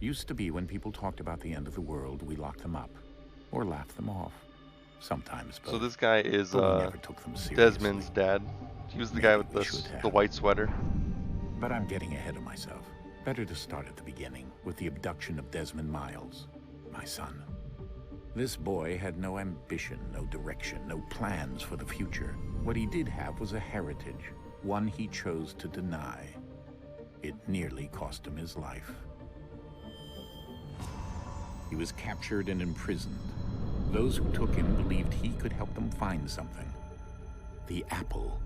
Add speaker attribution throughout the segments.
Speaker 1: Used to be when people talked about the end of the world, we locked them up. Or laughed them off. Sometimes both.
Speaker 2: So this guy is
Speaker 1: But we never took them seriously.
Speaker 2: Desmond's dad. He was the guy with the white sweater.
Speaker 1: But I'm getting ahead of myself. Better to start at the beginning, with the abduction of Desmond Miles, my son. This boy had no ambition, no direction, no plans for the future. What he did have was a heritage, one he chose to deny. It nearly cost him his life. He was captured and imprisoned. Those who took him believed he could help them find something. The apple.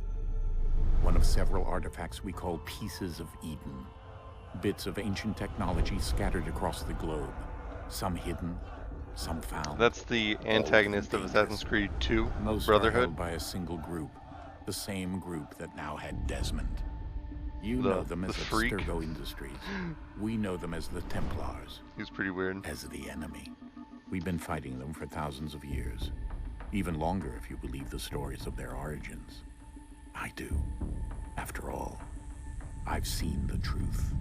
Speaker 1: One of several artifacts we call Pieces of Eden. Bits of ancient technology scattered across the globe. Some hidden, some found.
Speaker 2: That's the antagonist of Assassin's Creed 2,
Speaker 1: Most
Speaker 2: Brotherhood.
Speaker 1: are held by a single group. The same group that now had Desmond. You know them as Abstergo Industries. We know them as the Templars.
Speaker 2: He's pretty weird.
Speaker 1: As the enemy. We've been fighting them for thousands of years. Even longer if you believe the stories of their origins. I do. After all, I've seen the truth.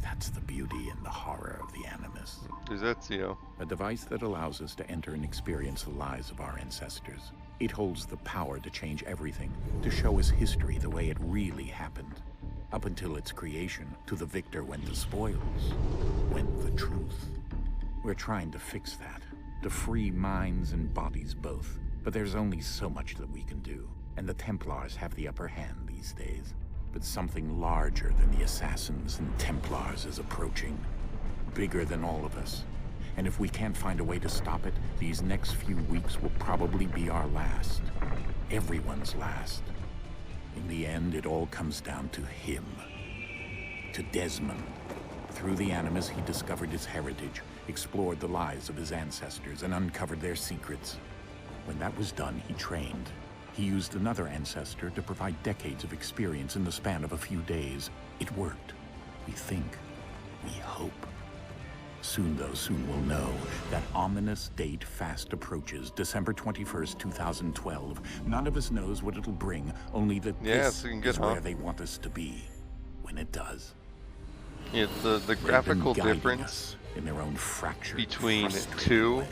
Speaker 1: That's the beauty and the horror of the Animus.
Speaker 2: There's Ezio.
Speaker 1: A device that allows us to enter and experience the lives of our ancestors. It holds the power to change everything, to show us history the way it really happened. Up until its creation, to the victor went the spoils, went the truth. We're trying to fix that, to free minds and bodies both. But there's only so much that we can do, and the Templars have the upper hand these days. But something larger than the Assassins and Templars is approaching. Bigger than all of us. And if we can't find a way to stop it, these next few weeks will probably be our last. Everyone's last. In the end, it all comes down to him. To Desmond. Through the Animus, he discovered his heritage, explored the lives of his ancestors, and uncovered their secrets. When that was done, he trained. He used another ancestor to provide decades of experience in the span of a few days. It worked. We think. We hope. Soon, though, soon we'll know. That ominous date fast approaches, December 21st, 2012. None of us knows what it'll bring, only that this is where they want us to be. When it does.
Speaker 2: Yeah, the graphical difference
Speaker 1: in their own fractured,
Speaker 2: between 2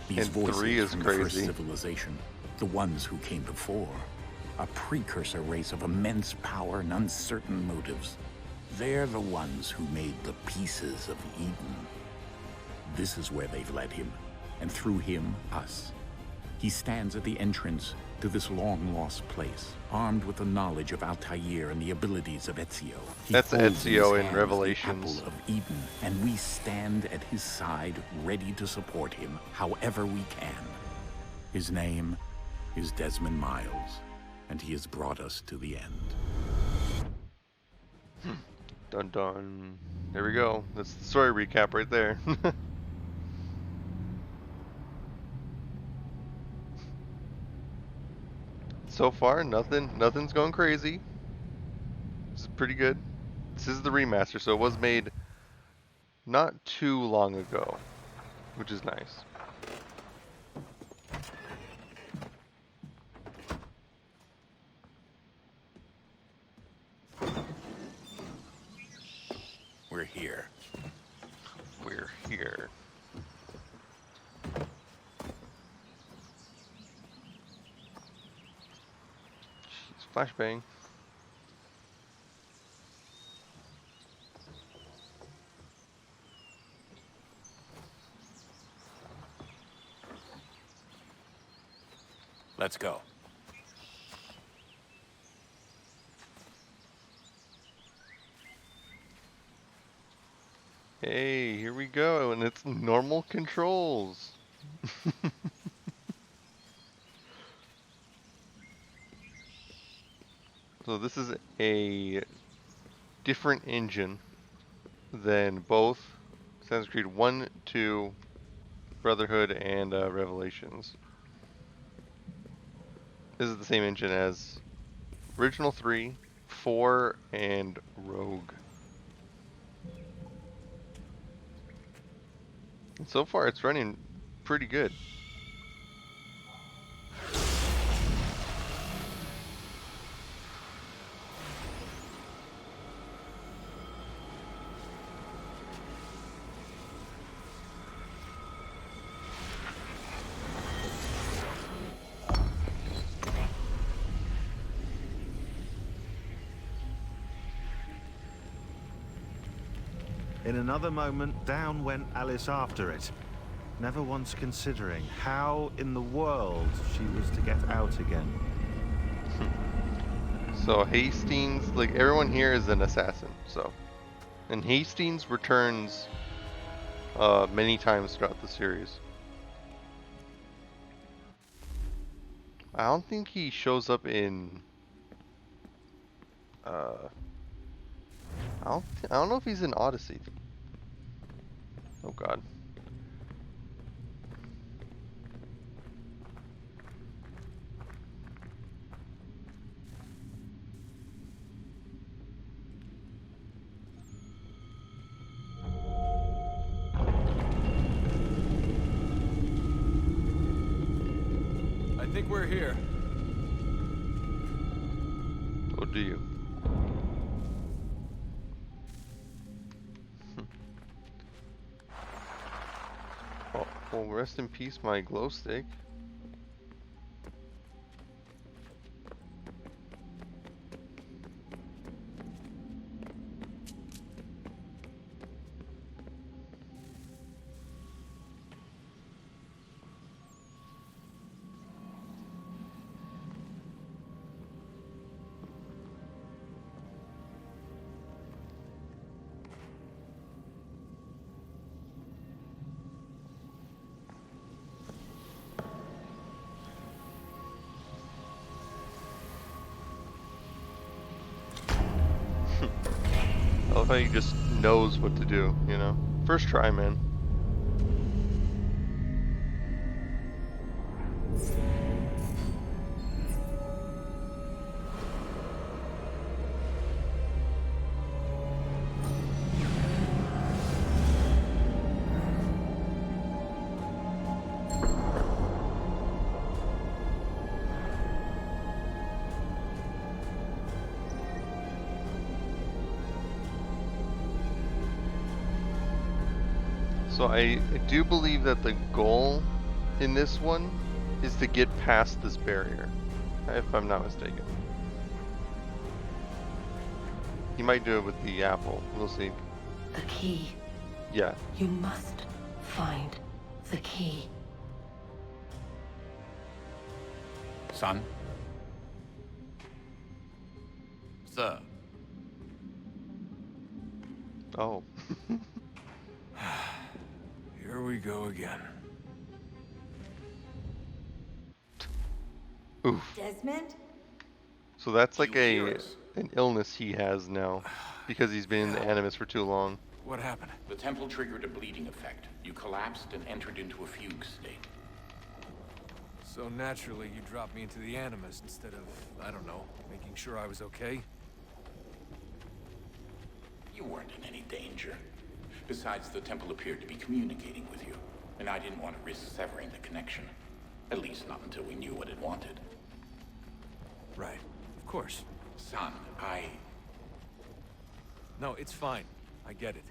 Speaker 2: and 3 is
Speaker 1: from
Speaker 2: crazy.
Speaker 1: The first civilization, the ones who came before, a precursor race of immense power and uncertain motives. They're the ones who made the Pieces of Eden. This is where they've led him, and through him, us. He stands at the entrance to this long-lost place, armed with the knowledge of Altair and the abilities of Ezio.
Speaker 2: That's Ezio in Revelations.
Speaker 1: The apple of Eden, and we stand at his side, ready to support him, however we can. His name is Desmond Miles, and he has brought us to the end.
Speaker 2: Dun dun. There we go. That's the story recap right there. So far, nothing's going crazy. This is pretty good. This is the remaster, so it was made not too long ago, which is nice.
Speaker 1: We're here.
Speaker 2: We're here. Jeez, flashbang.
Speaker 1: Let's go.
Speaker 2: Hey, here we go, and it's normal controls. So this is a different engine than both Assassin's Creed 1, 2, Brotherhood, and Revelations. This is the same engine as original 3, 4, and Rogue. And so far it's running pretty good.
Speaker 3: In another moment, down went Alice after it, never once considering how in the world she was to get out again.
Speaker 2: So Hastings, like everyone here is an assassin, so. And Hastings returns many times throughout the series. I don't think he shows up in I don't know if he's in Odyssey. Oh god.
Speaker 4: I think we're here.
Speaker 2: Oh, do you? Oh, well, rest in peace, my glow stick. I love how he just knows what to do, you know? First try, man. So I do believe that the goal in this one is to get past this barrier, if I'm not mistaken. He might do it with the apple. We'll see.
Speaker 5: The key.
Speaker 2: Yeah.
Speaker 5: You must find the key.
Speaker 1: Son?
Speaker 4: Sir.
Speaker 2: Oh.
Speaker 4: Here we go again.
Speaker 2: Oof.
Speaker 6: Desmond?
Speaker 2: So that's like
Speaker 1: You hear us?
Speaker 2: an illness he has now because he's been in the Animus for too long.
Speaker 4: What happened?
Speaker 1: The temple triggered a bleeding effect. You collapsed and entered into a fugue state.
Speaker 4: So naturally, you dropped me into the Animus instead of, I don't know, making sure I was okay?
Speaker 1: You weren't in any danger. Besides, the temple appeared to be communicating with you, and I didn't want to risk severing the connection. At least not until we knew what it wanted.
Speaker 4: Right. Of course.
Speaker 1: Son,
Speaker 4: No, it's fine. I get it.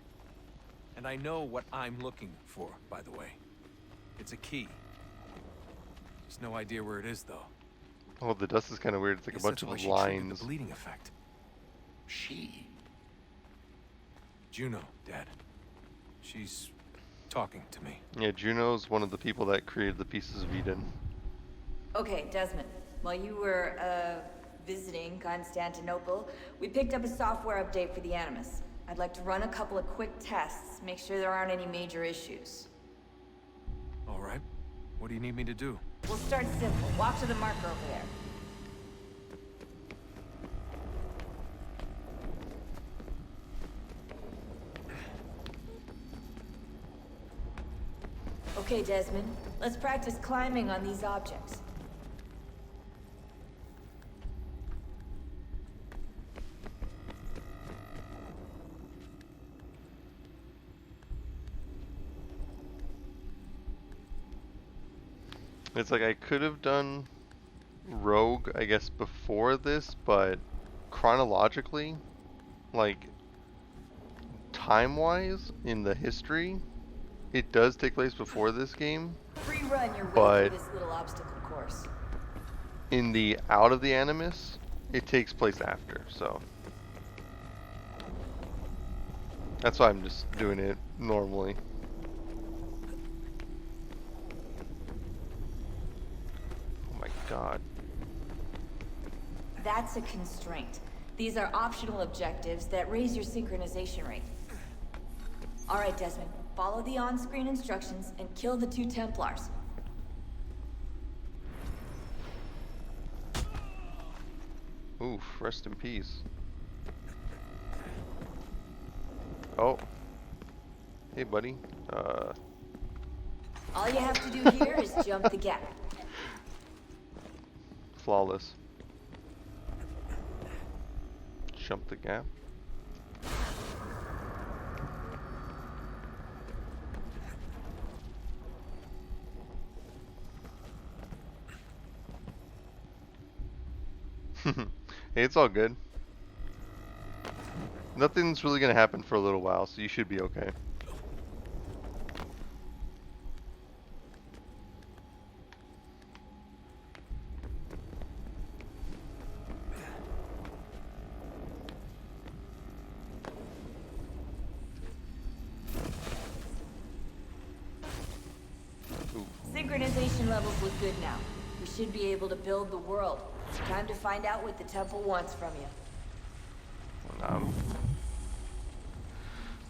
Speaker 4: And I know what I'm looking for, by the way. It's a key. Just no idea where it is, though.
Speaker 2: Oh, the dust is kind of weird. It's like
Speaker 4: Guess
Speaker 2: a bunch
Speaker 4: that's why
Speaker 2: of
Speaker 4: she triggered
Speaker 2: lines.
Speaker 4: the bleeding effect.
Speaker 1: she...
Speaker 4: Juno, Dad. She's talking to me.
Speaker 2: Yeah, Juno's one of the people that created the Pieces of Eden.
Speaker 6: Okay, Desmond. While you were, visiting Constantinople, we picked up a software update for the Animus. I'd like to run a couple of quick tests, make sure there aren't any major issues.
Speaker 4: All right. What do you need me to do?
Speaker 6: We'll start simple. Walk to the marker over there. Okay, Desmond. Let's practice climbing on these objects.
Speaker 2: It's like I could have done Rogue, I guess, before this, but chronologically, like time-wise in the history, it does take place before this game.
Speaker 6: Free run your way
Speaker 2: But-
Speaker 6: through this little obstacle course.
Speaker 2: In the Out of the Animus, it takes place after, so. That's why I'm just doing it normally. Oh my god.
Speaker 6: That's a constraint. These are optional objectives that raise your synchronization rate. Alright, Desmond. Follow the on-screen instructions and kill the 2 Templars.
Speaker 2: Oof, rest in peace. Oh. Hey, buddy.
Speaker 6: All you have to do here is jump the gap.
Speaker 2: Flawless. Jump the gap. Hey, it's all good. Nothing's really gonna happen for a little while, so you should be okay.
Speaker 6: Synchronization levels look good now. We should be able to build the world. Time to find out what the temple wants from you.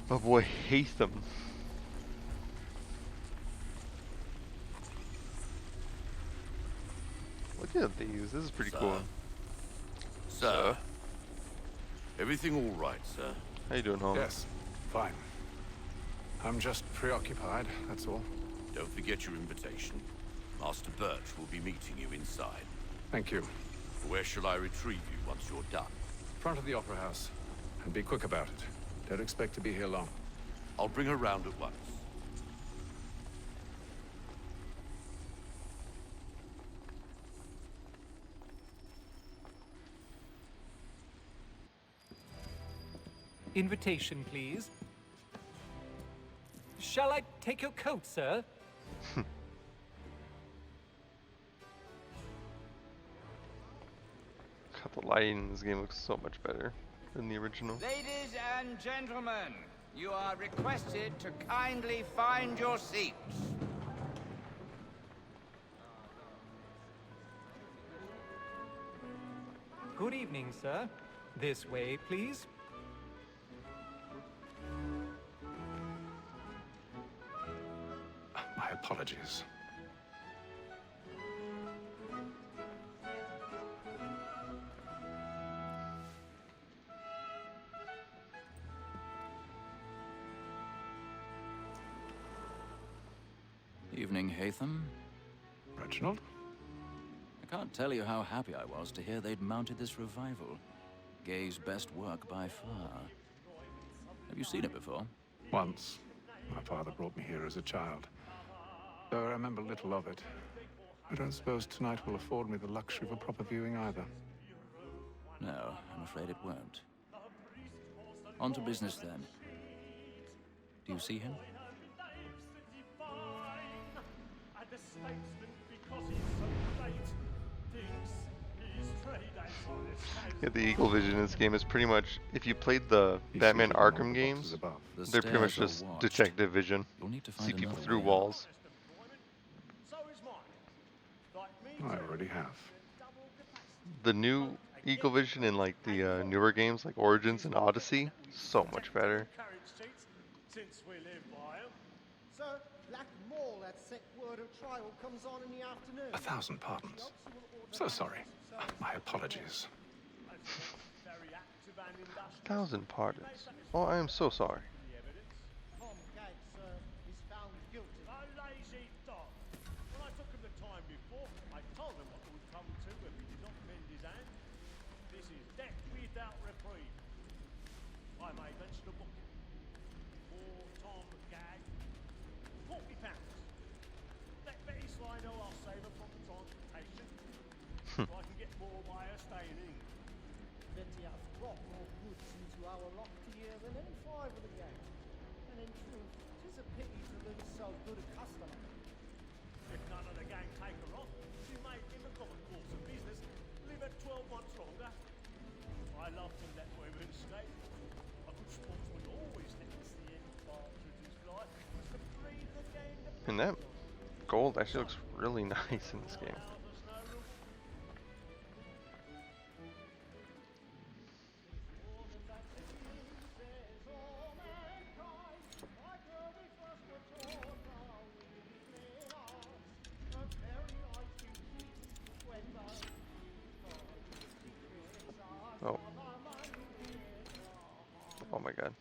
Speaker 2: My boy Hatham. Look at these. This is pretty cool.
Speaker 7: Sir? Everything all right, sir?
Speaker 2: How you doing, home?
Speaker 4: Yes, fine. I'm just preoccupied, that's all.
Speaker 7: Don't forget your invitation. Master Birch will be meeting you inside.
Speaker 4: Thank you.
Speaker 7: Where shall I retrieve you once you're done?
Speaker 4: Front of the Opera House. And be quick about it. Don't expect to be here long.
Speaker 7: I'll bring her round at once.
Speaker 8: Invitation, please. Shall I take your coat, sir?
Speaker 2: God, the lighting in this game looks so much better than the original.
Speaker 9: Ladies and gentlemen, you are requested to kindly find your seats.
Speaker 8: Good evening, sir. This way, please.
Speaker 4: My apologies.
Speaker 10: Evening, Hatham.
Speaker 4: Reginald?
Speaker 10: I can't tell you how happy I was to hear they'd mounted this revival. Gay's best work by far. Have you seen it before?
Speaker 4: Once. My father brought me here as a child. Though I remember little of it. I don't suppose tonight will afford me the luxury of a proper viewing either.
Speaker 10: No, I'm afraid it won't. On to business then. Do you see him?
Speaker 2: Yeah, the Eagle Vision in this game is pretty much, if you played the Batman Arkham games, they're pretty much just detective vision. See people through walls.
Speaker 4: I already have.
Speaker 2: The new Eagle Vision in like the newer games like Origins and Odyssey, so much better.
Speaker 11: Since we live by 'em. Sir, Black Mall at set word of trial comes on in the afternoon.
Speaker 4: 1,000 pardons. So sorry. My apologies.
Speaker 2: 1,000 pardons. Oh, I am so sorry.
Speaker 11: Tom Gates, is found guilty. A lazy dog. When I took him the time before, I told him what would come to if he did not mend his hand. This is death without reprieve. I made mention of book. Poor Tom Gag. £40. Let Betty Sly know I'll save her from transportation. So I can get more by her staying in. Betty has brought more goods into our lot here than any 5 of the gang. And in truth, 'tis a pity to lose so good a customer. If none of the gang take her on, she may, in the common course of business, live at 12 months longer. I love to let women escape. A good sportsman always lets
Speaker 2: And that gold actually looks really nice in this game. Oh. Oh my god.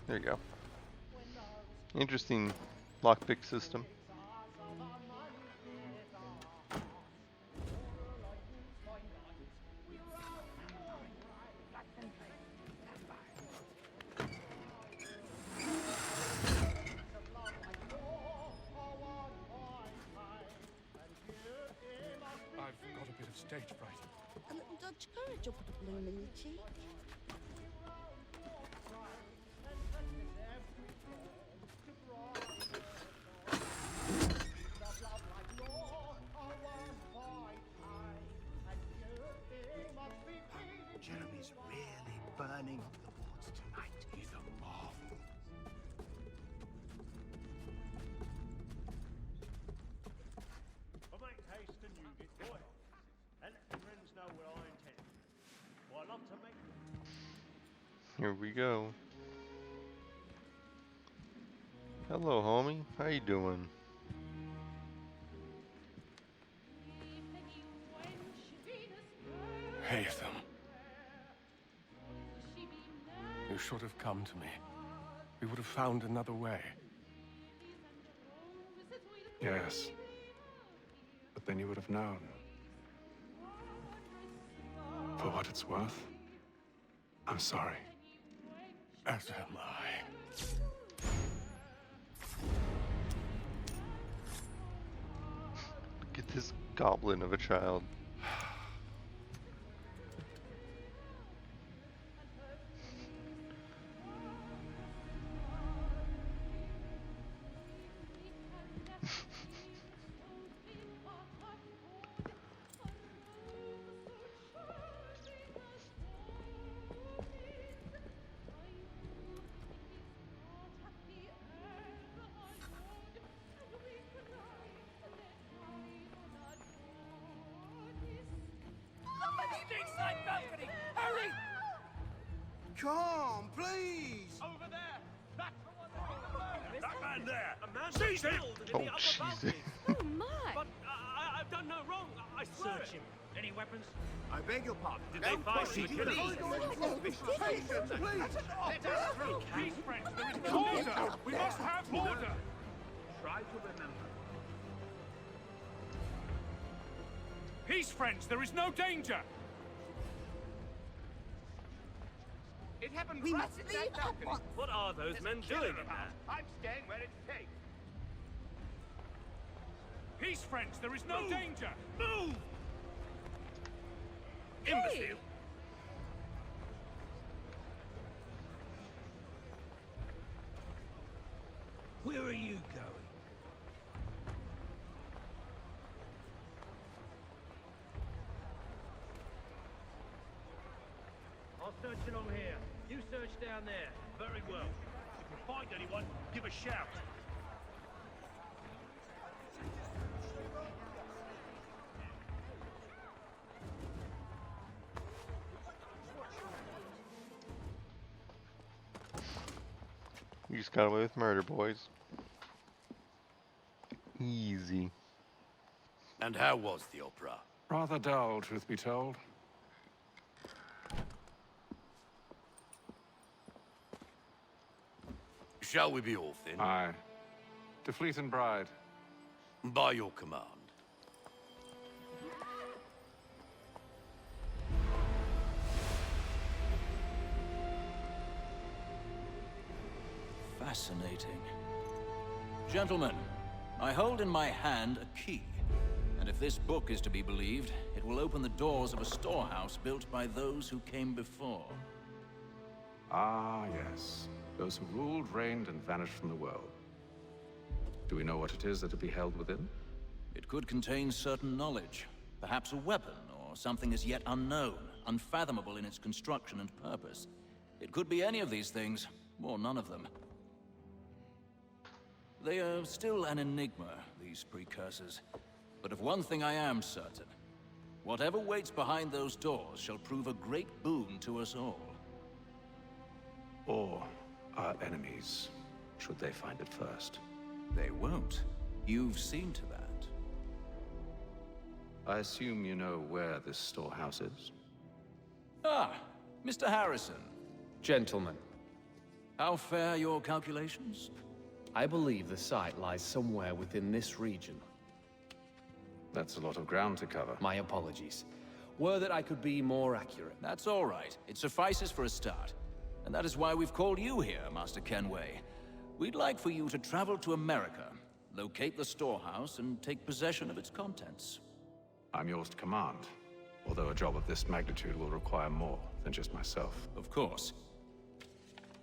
Speaker 2: There you go. Interesting lockpick system.
Speaker 4: I've got a bit of stage fright.
Speaker 12: A little Dutch courage will put a bloom in your cheek.
Speaker 11: Jeremy's really burning up the wards tonight. He's a marvel. I make haste and you get boy. And let friends know what I intend. Well, I love to make
Speaker 2: Here we go. Hello, homie. How you doing?
Speaker 13: Haytham. You should have come to me. We would have found another way. Yes. But then you would have known. For what it's worth, I'm sorry. As am I.
Speaker 2: Look at this goblin of a child.
Speaker 11: Come, please!
Speaker 9: Over there! That's
Speaker 11: That man there! A man seize him!
Speaker 2: Oh, Jesus.
Speaker 12: Oh my!
Speaker 11: But I've done no wrong. I search him. Any weapons? I beg your pardon. Did they find you?
Speaker 9: Let us through.
Speaker 11: Peace, friends. There is no order. We must have order. Try to remember.
Speaker 13: Peace, friends. There is no danger.
Speaker 9: It happened
Speaker 12: We
Speaker 9: right
Speaker 12: must
Speaker 9: at
Speaker 12: leave
Speaker 9: that
Speaker 12: at
Speaker 9: balcony.
Speaker 12: once.
Speaker 11: What are those
Speaker 9: There's
Speaker 11: men
Speaker 9: a killer
Speaker 11: doing in
Speaker 9: about.
Speaker 11: there?
Speaker 9: I'm staying where it's safe.
Speaker 13: Peace, friends. There is no danger.
Speaker 11: Move!
Speaker 12: Hey!
Speaker 11: Imbecile! Where are you going? I'll search along here. You search down there. Very well. If you find anyone, give a shout.
Speaker 2: You just got away with murder, boys. Easy.
Speaker 7: And how was the opera?
Speaker 13: Rather dull, truth be told.
Speaker 7: Shall we be off then?
Speaker 13: Aye. To Fleet and Bride.
Speaker 7: By your command.
Speaker 10: Fascinating. Gentlemen, I hold in my hand a key. And if this book is to be believed, it will open the doors of a storehouse built by those who came before.
Speaker 13: Ah, yes. Those who ruled, reigned, and vanished from the world. Do we know what it is that will be held within?
Speaker 10: It could contain certain knowledge. Perhaps a weapon or or something as yet unknown, unfathomable in its construction and purpose. It could be any of these things, or none of them. They are still an enigma, these precursors. But of one thing I am certain. Whatever waits behind those doors shall prove a great boon to us all.
Speaker 13: Or our enemies, should they find it first.
Speaker 10: They won't. You've seen to that.
Speaker 13: I assume you know where this storehouse is?
Speaker 10: Ah, Mr. Harrison.
Speaker 14: Gentlemen,
Speaker 10: How fare your calculations?
Speaker 14: I believe the site lies somewhere within this region.
Speaker 13: That's a lot of ground to cover.
Speaker 14: My apologies. Were that I could be more accurate.
Speaker 10: That's all right. It suffices for a start. And that is why we've called you here, Master Kenway. We'd like for you to travel to America, locate the storehouse, and take possession of its contents.
Speaker 13: I'm yours to command, although a job of this magnitude will require more than just myself.
Speaker 10: Of course.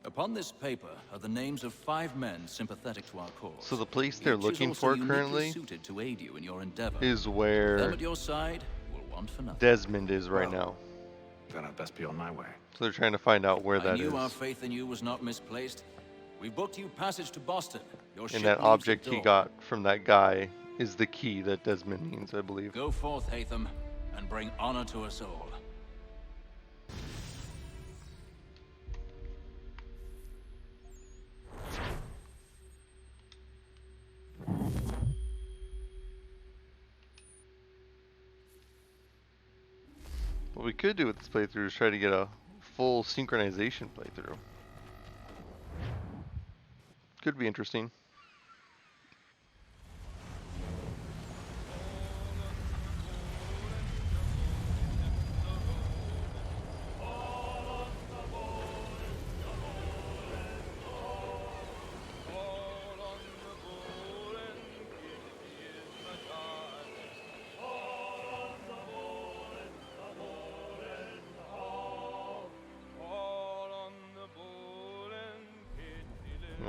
Speaker 10: Upon this paper are the names of 5 men sympathetic to our cause.
Speaker 2: So the place they're
Speaker 10: Each is
Speaker 2: looking
Speaker 10: also
Speaker 2: for
Speaker 10: uniquely
Speaker 2: currently
Speaker 10: suited to aid you in your endeavor.
Speaker 2: is where
Speaker 10: Them at your side will want for nothing.
Speaker 2: Desmond is right now.
Speaker 13: Then I'd best be on my way.
Speaker 2: So they're trying to find out where
Speaker 10: I
Speaker 2: that
Speaker 10: knew our
Speaker 2: is.
Speaker 10: faith in you was not misplaced. We booked you passage to Boston. Your ship
Speaker 2: And that
Speaker 10: leaves at
Speaker 2: object he
Speaker 10: dawn.
Speaker 2: got from that guy is the key that Desmond needs, I believe.
Speaker 10: Go forth, Hatham, and bring honor to us all.
Speaker 2: What we could do with this playthrough is try to get a full synchronization playthrough. Could be interesting.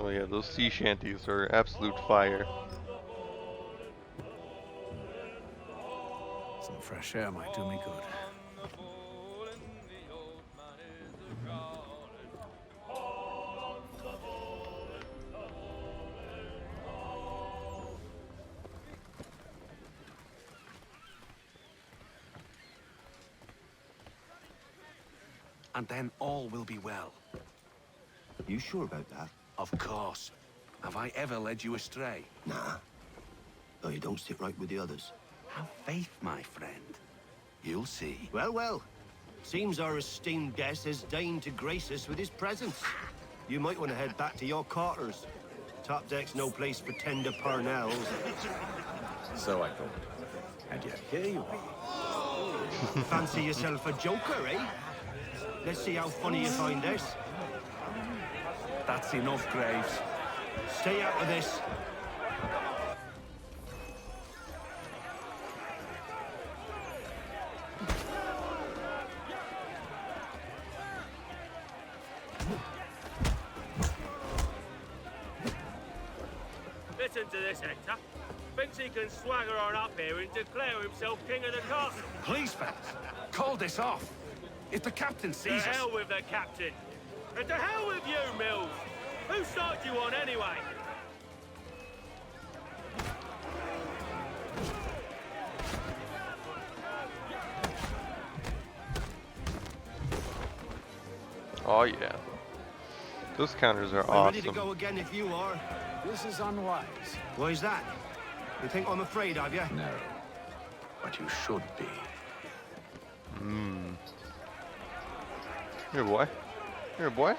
Speaker 2: Oh yeah, those sea shanties are absolute fire.
Speaker 7: Some fresh air might do me good.
Speaker 15: And then all will be well.
Speaker 16: You sure about that?
Speaker 15: Of course. Have I ever led you astray?
Speaker 16: Nah. Though you don't sit right with the others.
Speaker 15: Have faith, my friend. You'll see.
Speaker 16: Well, well. Seems our esteemed guest has deigned to grace us with his presence. You might want to head back to your quarters. Top deck's no place for tender parnells.
Speaker 13: So I thought. And yet here you are.
Speaker 16: Fancy yourself a joker, eh? Let's see how funny you find this.
Speaker 15: That's enough, Graves.
Speaker 16: Stay out of this.
Speaker 11: Listen to this, Hector. Thinks he can swagger on up here and declare himself king of the castle.
Speaker 15: Please, fellas, call this off. If the captain
Speaker 11: To
Speaker 15: sees us...
Speaker 11: hell with the captain. And to hell with you, Mills. Whose side you on anyway?
Speaker 2: Oh yeah. Those counters are
Speaker 16: I'm ready to
Speaker 2: awesome.
Speaker 16: go again if you are.
Speaker 15: This is unwise.
Speaker 16: Why's that? You think I'm afraid of you?
Speaker 13: No. But you should be.
Speaker 2: Here, boy. Here, boy.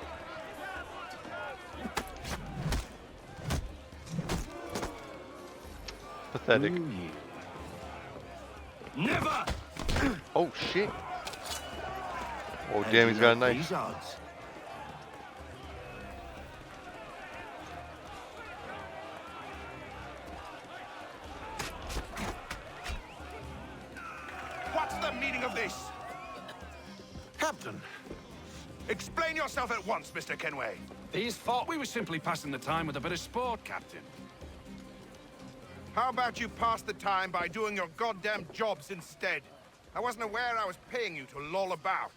Speaker 2: Pathetic.
Speaker 16: Never!
Speaker 2: Oh shit. Oh damn, he's got a knife.
Speaker 16: These odds.
Speaker 15: What's the meaning of this? Captain, explain yourself at once, Mr. Kenway. These thought we were simply passing the time with a bit of sport, Captain.
Speaker 17: How about you pass the time by doing your goddamn jobs instead?
Speaker 15: I wasn't aware I was paying you to loll about.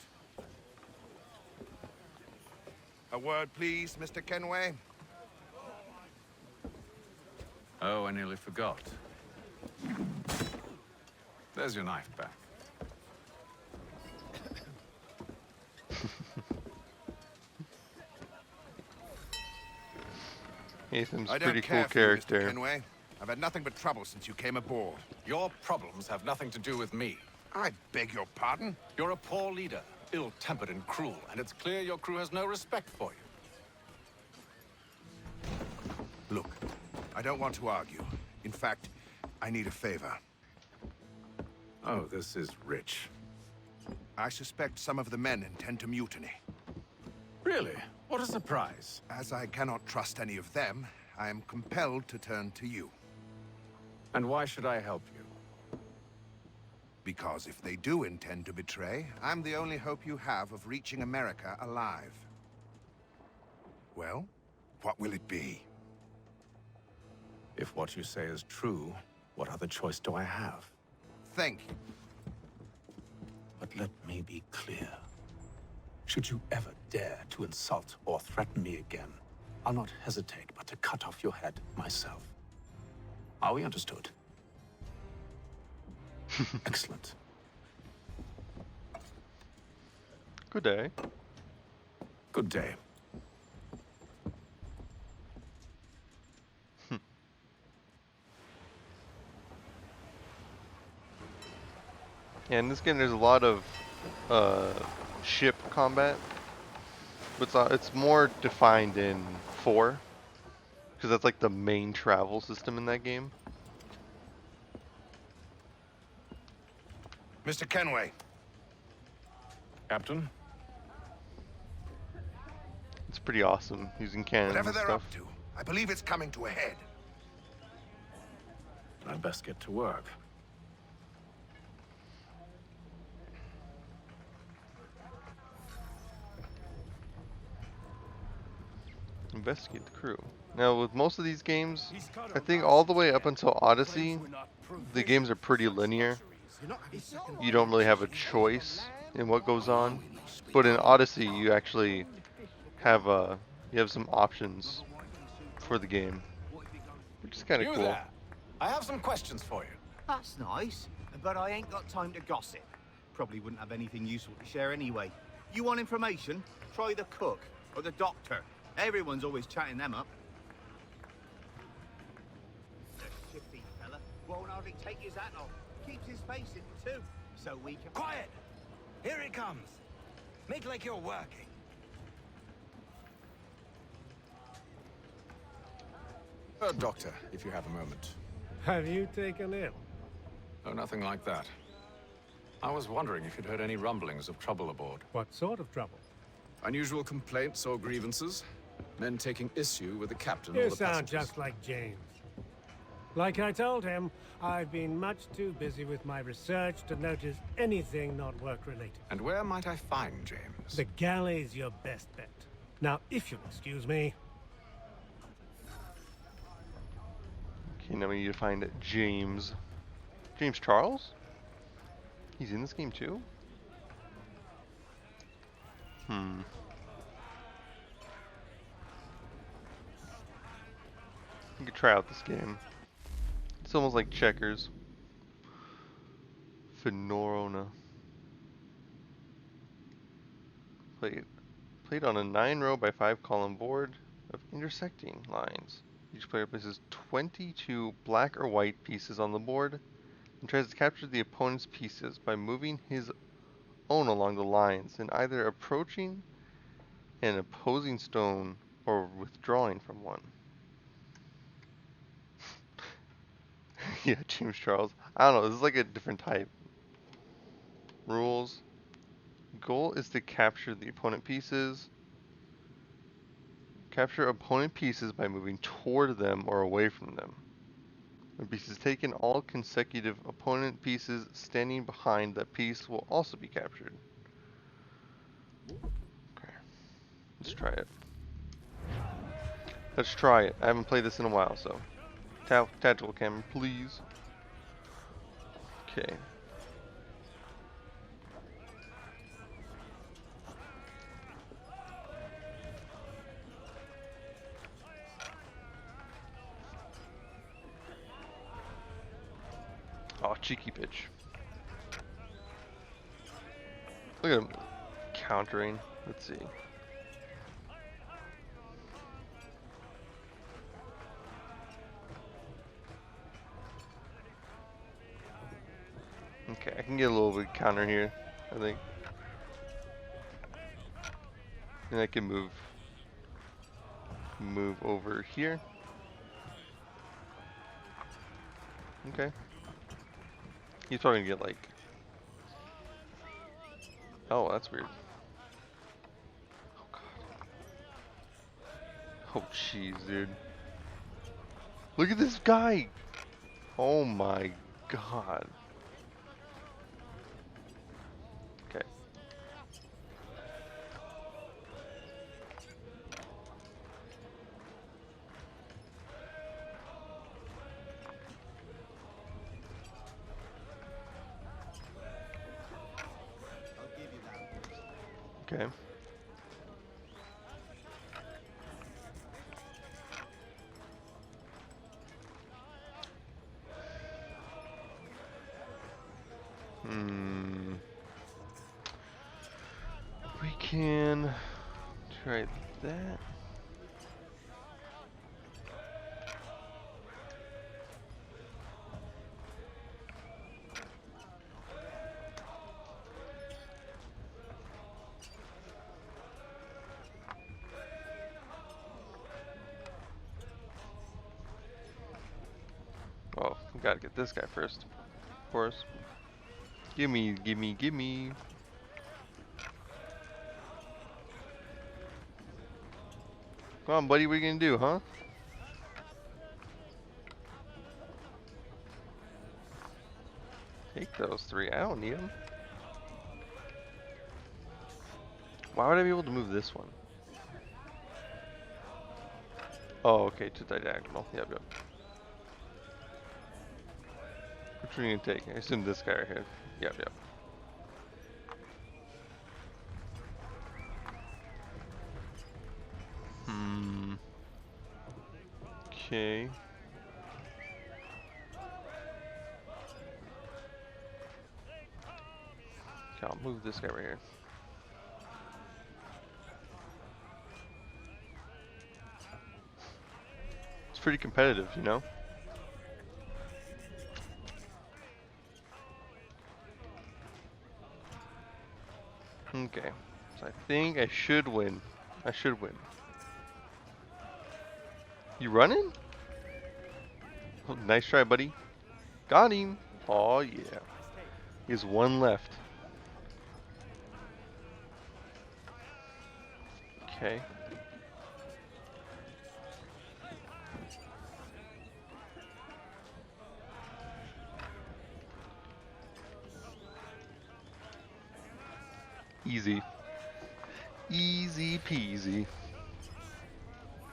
Speaker 15: A word, please, Mr. Kenway.
Speaker 13: Oh, I nearly forgot. There's your knife back.
Speaker 2: Ethan's
Speaker 15: I
Speaker 2: pretty
Speaker 15: don't
Speaker 2: cool
Speaker 15: care for you,
Speaker 2: character.
Speaker 15: Mr. Kenway. I've had nothing but trouble since you came aboard.
Speaker 13: Your problems have nothing to do with me.
Speaker 15: I beg your pardon?
Speaker 13: You're a poor leader, ill-tempered and cruel, and it's clear your crew has no respect for you.
Speaker 15: Look, I don't want to argue. In fact, I need a favor.
Speaker 13: Oh, this is rich.
Speaker 15: I suspect some of the men intend to mutiny.
Speaker 13: Really? What a surprise.
Speaker 15: As I cannot trust any of them, I am compelled to turn to you.
Speaker 13: And why should I help you?
Speaker 15: Because if they do intend to betray, I'm the only hope you have of reaching America alive. Well, what will it be?
Speaker 13: If what you say is true, what other choice do I have?
Speaker 15: Thank you.
Speaker 13: But let me be clear. Should you ever dare to insult or threaten me again, I'll not hesitate but to cut off your head myself. Are we understood? Excellent.
Speaker 2: Good day.
Speaker 13: Good day.
Speaker 2: Yeah, in this game there's a lot of ship combat, but it's more defined in 4, because that's like the main travel system in that game.
Speaker 15: Mr. Kenway.
Speaker 13: Captain?
Speaker 2: It's pretty awesome using cannons
Speaker 15: Whatever
Speaker 2: and
Speaker 15: they're
Speaker 2: stuff.
Speaker 15: up to, I believe it's coming to a head.
Speaker 13: I'd best get to work.
Speaker 2: Investigate the crew. Now, with most of these games, I think all the way up until Odyssey, the games are pretty linear. You don't really have a choice in what goes on. But in Odyssey, you actually have some options for the game, which is kind of cool.
Speaker 14: There. I have some questions for you.
Speaker 17: That's nice, but I ain't got time to gossip. Probably wouldn't have anything useful to share anyway. You want information? Try the cook or the doctor. Everyone's always chatting them up. The shifty fella won't hardly take his hat off. Keeps his face in too, so we can...
Speaker 9: Quiet! Here it comes. Make like you're working.
Speaker 13: Doctor, if you have a moment.
Speaker 11: Have you taken ill?
Speaker 13: Oh, nothing like that. I was wondering if you'd heard any rumblings of trouble aboard.
Speaker 11: What sort of trouble?
Speaker 13: Unusual complaints or grievances? Men taking issue with the captain or
Speaker 11: You
Speaker 13: the
Speaker 11: sound
Speaker 13: passengers?
Speaker 11: just like James. Like I told him, I've been much too busy with my research to notice anything not work-related.
Speaker 13: And where might I find James?
Speaker 11: The galley's your best bet. Now, if you'll excuse me...
Speaker 2: Okay, now we need to find James. James Charles? He's in this game too? You could try out this game. It's almost like checkers. Fenorona. Played on a 9-row by 5-column board of intersecting lines. Each player places 22 black or white pieces on the board and tries to capture the opponent's pieces by moving his own along the lines and either approaching an opposing stone or withdrawing from one. Yeah, James Charles. I don't know, this is like a different type. Rules. Goal is to capture the opponent pieces. Capture opponent pieces by moving toward them or away from them. When pieces taken, all consecutive opponent pieces standing behind that piece will also be captured. Okay, let's try it. Let's try it. I haven't played this in a while, so tactical camera, please. Okay. bitch. Look at him countering. Let's see. Okay, I can get a little bit counter here, I think. And I can move over here. Okay. He's probably gonna get like... Oh, that's weird. Oh god. Oh jeez, dude. Look at this guy! Oh my god. Okay. Okay. We can try that. Oh, we gotta get this guy first, of course. Gimme, gimme, gimme. Come on, buddy, what are you gonna do, huh? Take those three. I don't need them. Why would I be able to move this one? Oh, okay, to the diagonal. Yep, yep. Which one are you gonna take? I assume this guy right here. Yep, yep. Okay. Okay, I'll move this guy right here. It's pretty competitive, you know? Okay, so I think I should win. I should win. You running? Oh, nice try, buddy. Got him. Oh yeah. He has one left. Okay. Easy. Easy peasy.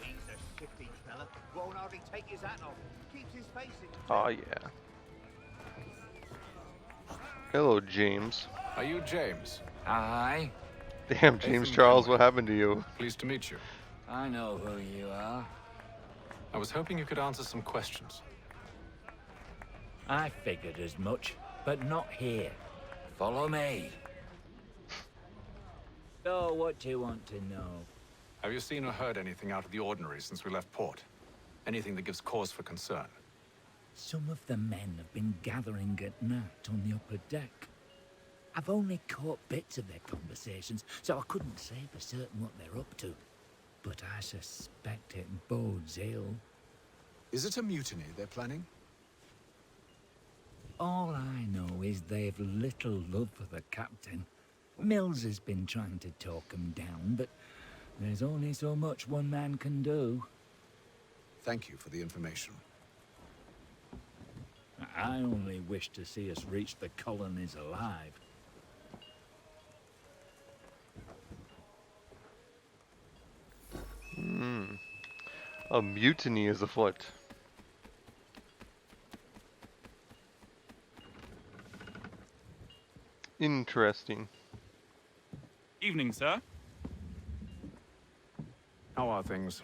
Speaker 17: He's a shifty fella. Won't hardly take his hat off. Keeps his face in.
Speaker 2: Oh yeah. Hello, James.
Speaker 4: Are you James?
Speaker 18: Aye.
Speaker 2: Damn, James Charles, what happened to you?
Speaker 4: Pleased to meet you.
Speaker 18: I know who you are.
Speaker 4: I was hoping you could answer some questions.
Speaker 18: I figured as much, but not here. Follow me. So, what do you want to know?
Speaker 4: Have you seen or heard anything out of the ordinary since we left port? Anything that gives cause for concern?
Speaker 18: Some of the men have been gathering at night on the upper deck. I've only caught bits of their conversations, so I couldn't say for certain what they're up to. But I suspect it bodes ill.
Speaker 19: Is it a mutiny they're planning?
Speaker 18: All I know is they've little love for the captain. Mills has been trying to talk him down, but there's only so much one man can do.
Speaker 19: Thank you for the information.
Speaker 18: I only wish to see us reach the colonies alive.
Speaker 2: A mutiny is afoot. Interesting.
Speaker 20: Evening, sir.
Speaker 4: How are things?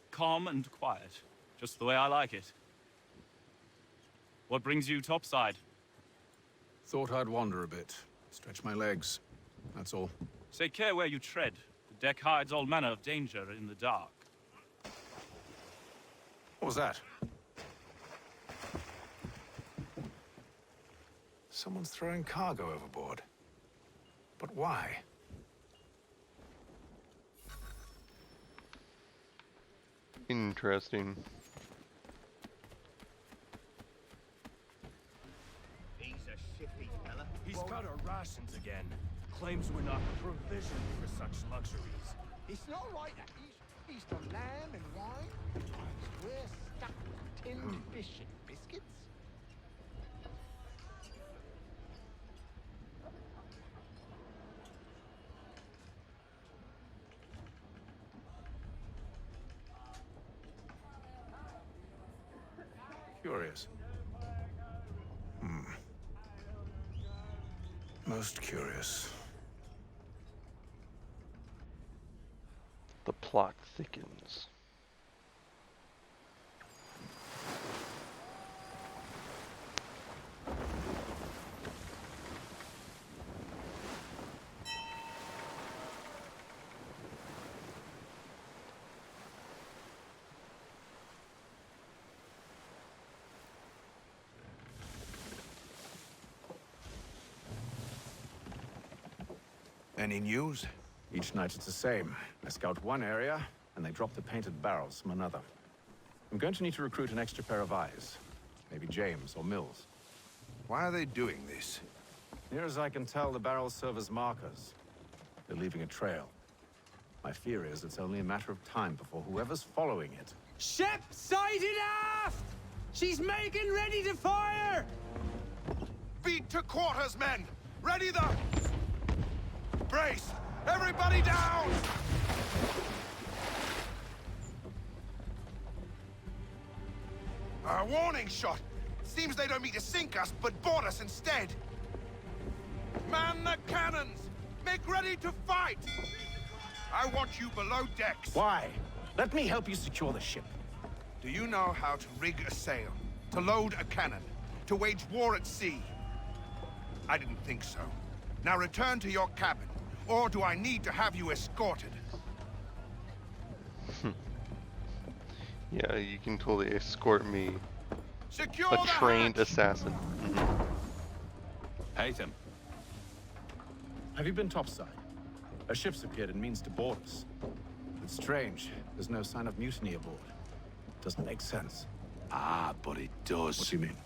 Speaker 20: Calm and quiet. Just the way I like it. What brings you topside?
Speaker 19: Thought I'd wander a bit. Stretch my legs. That's all.
Speaker 20: Take care where you tread. The deck hides all manner of danger in the dark.
Speaker 19: What was that? Someone's throwing cargo overboard. But why?
Speaker 2: Interesting.
Speaker 17: He's a shifty fella.
Speaker 7: He's cut our rations again. Claims we're not provisioned for such luxuries.
Speaker 11: It's not right that he's on lamb and wine. We're stuck with tinned fish and biscuits.
Speaker 19: Curious. Most curious.
Speaker 2: The plot thickens.
Speaker 19: Any news? Each night it's the same. I scout one area, and they drop the painted barrels from another. I'm going to need to recruit an extra pair of eyes. Maybe James or Mills.
Speaker 15: Why are they doing this?
Speaker 19: Near as I can tell, the barrels serve as markers. They're leaving a trail. My fear is it's only a matter of time before whoever's following it...
Speaker 9: Ship sighted aft! She's making ready to fire!
Speaker 15: Beat to quarters, men! Ready the... Brace! Everybody down! A warning shot! Seems they don't mean to sink us, but board us instead! Man the cannons! Make ready to fight! I want you below decks!
Speaker 19: Why? Let me help you secure the ship.
Speaker 15: Do you know how to rig a sail? To load a cannon? To wage war at sea? I didn't think so. Now return to your cabin. Or do I need to have you escorted?
Speaker 2: Yeah, you can totally escort me.
Speaker 15: Secure
Speaker 2: A trained assassin.
Speaker 19: Haytham. Have you been topside? A ship's appeared and means to board us. It's strange. There's no sign of mutiny aboard. Doesn't make sense.
Speaker 7: Ah, but it does.
Speaker 19: What do you mean?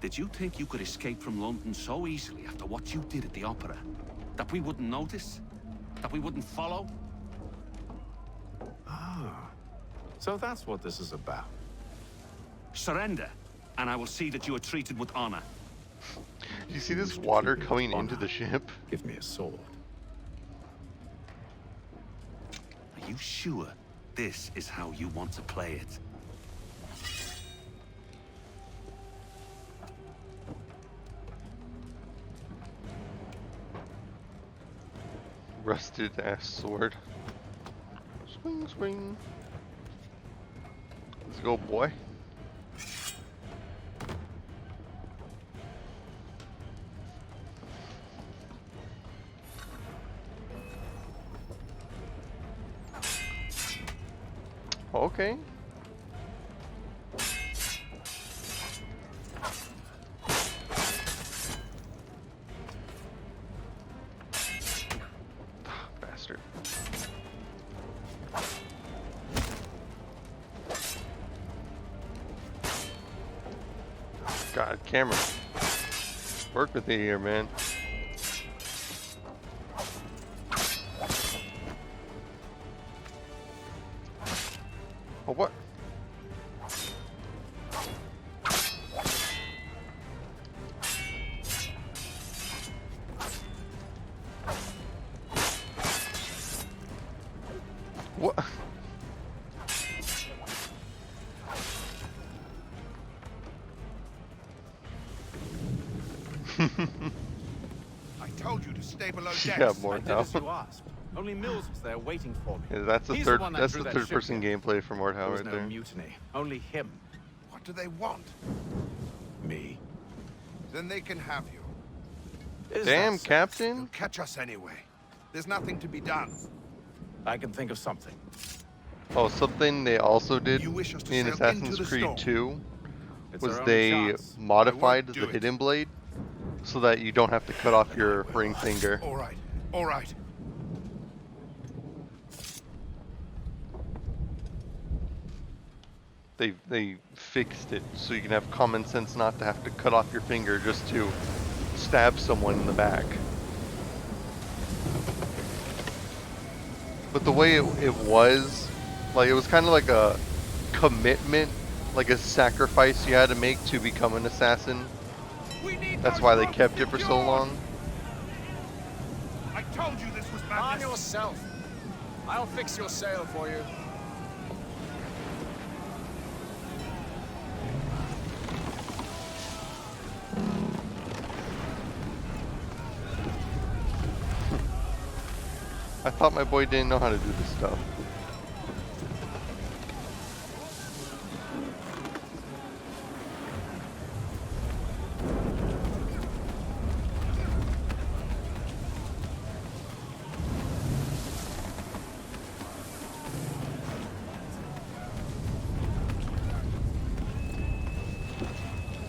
Speaker 7: Did you think you could escape from London so easily after what you did at the opera? That we wouldn't notice? That we wouldn't follow?
Speaker 19: Ah. So that's what this is about.
Speaker 7: Surrender, and I will see that you are treated with honor.
Speaker 2: Do you see this water coming into the ship?
Speaker 19: Give me a sword.
Speaker 7: Are you sure this is how you want to play it?
Speaker 2: Rusted ass sword. Swing, swing. Let's go, boy. Okay. Bastard. God, camera. Work with me here, man. Oh, what? What?
Speaker 15: I told you to stay below decks.
Speaker 2: Yeah, more
Speaker 19: I did
Speaker 2: now.
Speaker 19: as you asked. Only Mills was there waiting for me.
Speaker 2: Yeah, that's the
Speaker 19: He's
Speaker 2: third.
Speaker 19: one that
Speaker 2: That's
Speaker 19: drew
Speaker 2: the
Speaker 19: that
Speaker 2: third
Speaker 19: ship
Speaker 2: person
Speaker 19: here.
Speaker 2: gameplay for Mordhau
Speaker 19: There was
Speaker 2: right
Speaker 19: no
Speaker 2: there.
Speaker 19: mutiny. Only him.
Speaker 15: What do they want?
Speaker 19: Me.
Speaker 15: Then they can have you.
Speaker 13: Is
Speaker 2: Damn,
Speaker 13: that so?
Speaker 2: Captain.
Speaker 15: He'll catch us anyway. There's nothing to be done.
Speaker 13: I can think of something.
Speaker 2: Oh, something they also did
Speaker 15: You wish us to
Speaker 2: in
Speaker 15: sail
Speaker 2: Assassin's
Speaker 15: into the
Speaker 2: Creed
Speaker 15: storm?
Speaker 2: 2
Speaker 13: It's
Speaker 2: was
Speaker 13: our only
Speaker 2: they
Speaker 13: chance.
Speaker 2: modified
Speaker 15: do
Speaker 2: the
Speaker 15: it.
Speaker 2: hidden blade so that you don't have to cut off your ring finger.
Speaker 15: All right, all right.
Speaker 2: They fixed it so you can have common sense not to have to cut off your finger just to stab someone in the back. But the way it was, like, it was kind of like a commitment, like a sacrifice you had to make to become an assassin. That's why they kept it for so long.
Speaker 15: I told you this was
Speaker 14: On
Speaker 15: madness.
Speaker 14: yourself. I'll fix your sail for you.
Speaker 2: I thought my boy didn't know how to do this stuff.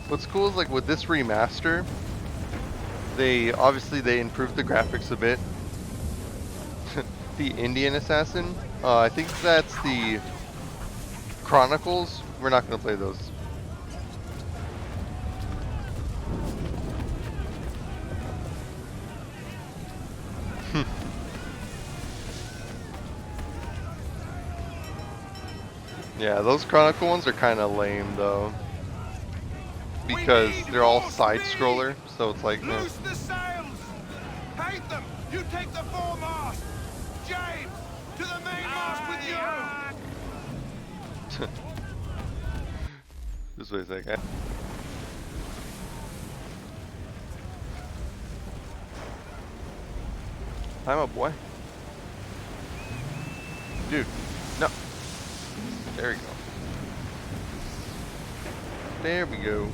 Speaker 2: What's cool is, like, with this remaster, they improved the graphics a bit. The Indian Assassin, I think that's the Chronicles. We're not going to play those. Yeah, those Chronicle ones are kind of lame though, because they're all side scroller, so it's like,
Speaker 15: Loose the sails! Hate them! You take the foremast! James! To the mainmast with you!
Speaker 2: Just wait a second. I'm a boy. Dude, no. There we go. There we go.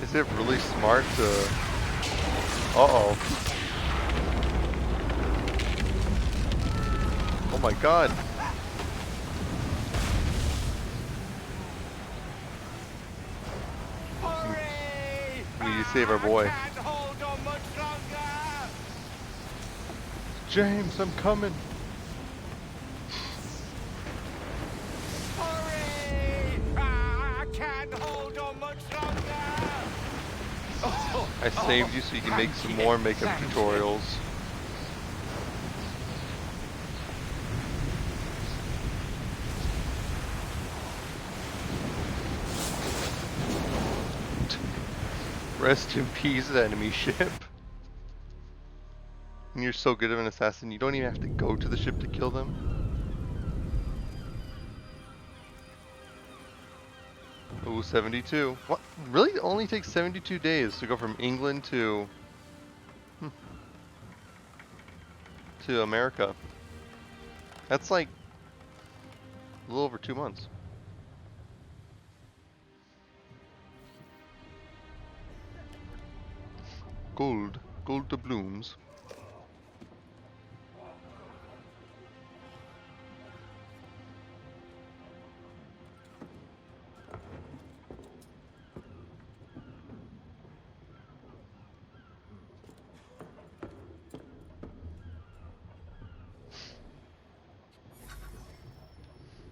Speaker 2: Is it really smart to... Uh-oh. Oh my god. We need to save our boy. James, I'm coming.
Speaker 15: I can't hold on much longer!
Speaker 2: I saved you so you can make some more makeup tutorials. Rest in peace, enemy ship. And you're so good of an assassin, you don't even have to go to the ship to kill them. Ooh, 72. What? Really? It only takes 72 days to go from England to America. That's like a little over 2 months. Gold doubloons.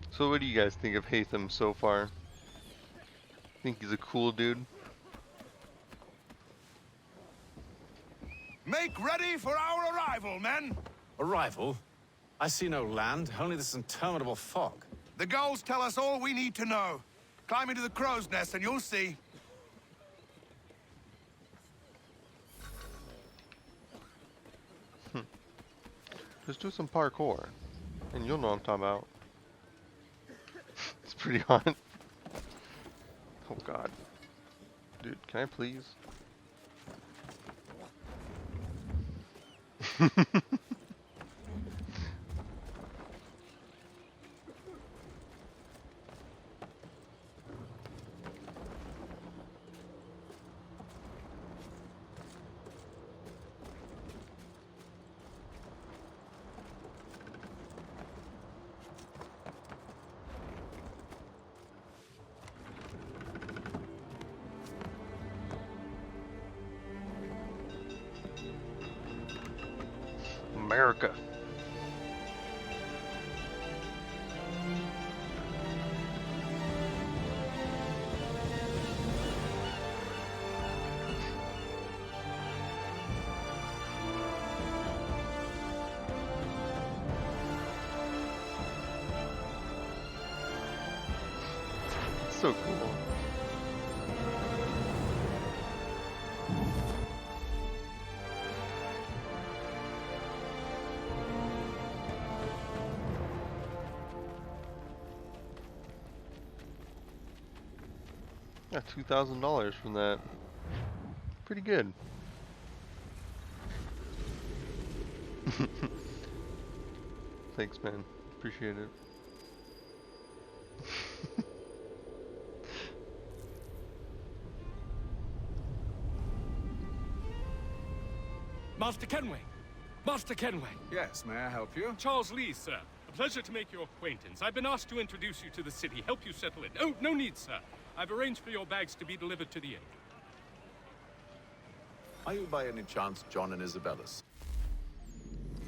Speaker 2: So what do you guys think of Haytham so far? Think he's a cool dude?
Speaker 15: Make ready for our arrival, men!
Speaker 13: Arrival? I see no land, only this interminable fog.
Speaker 15: The gulls tell us all we need to know. Climb into the crow's nest and you'll see.
Speaker 2: Just do some parkour, and you'll know what I'm talking about. It's pretty hot. Oh god. Dude, can I please? America. So cool. Yeah, $2,000 from that. Pretty good. Thanks, man. Appreciate it.
Speaker 21: Master Kenway! Master Kenway!
Speaker 19: Yes, may I help you?
Speaker 21: Charles Lee, sir. A pleasure to make your acquaintance. I've been asked to introduce you to the city, help you settle in. Oh, no need, sir. I've arranged for your bags to be delivered to the inn.
Speaker 19: Are you by any chance John and Isabella's?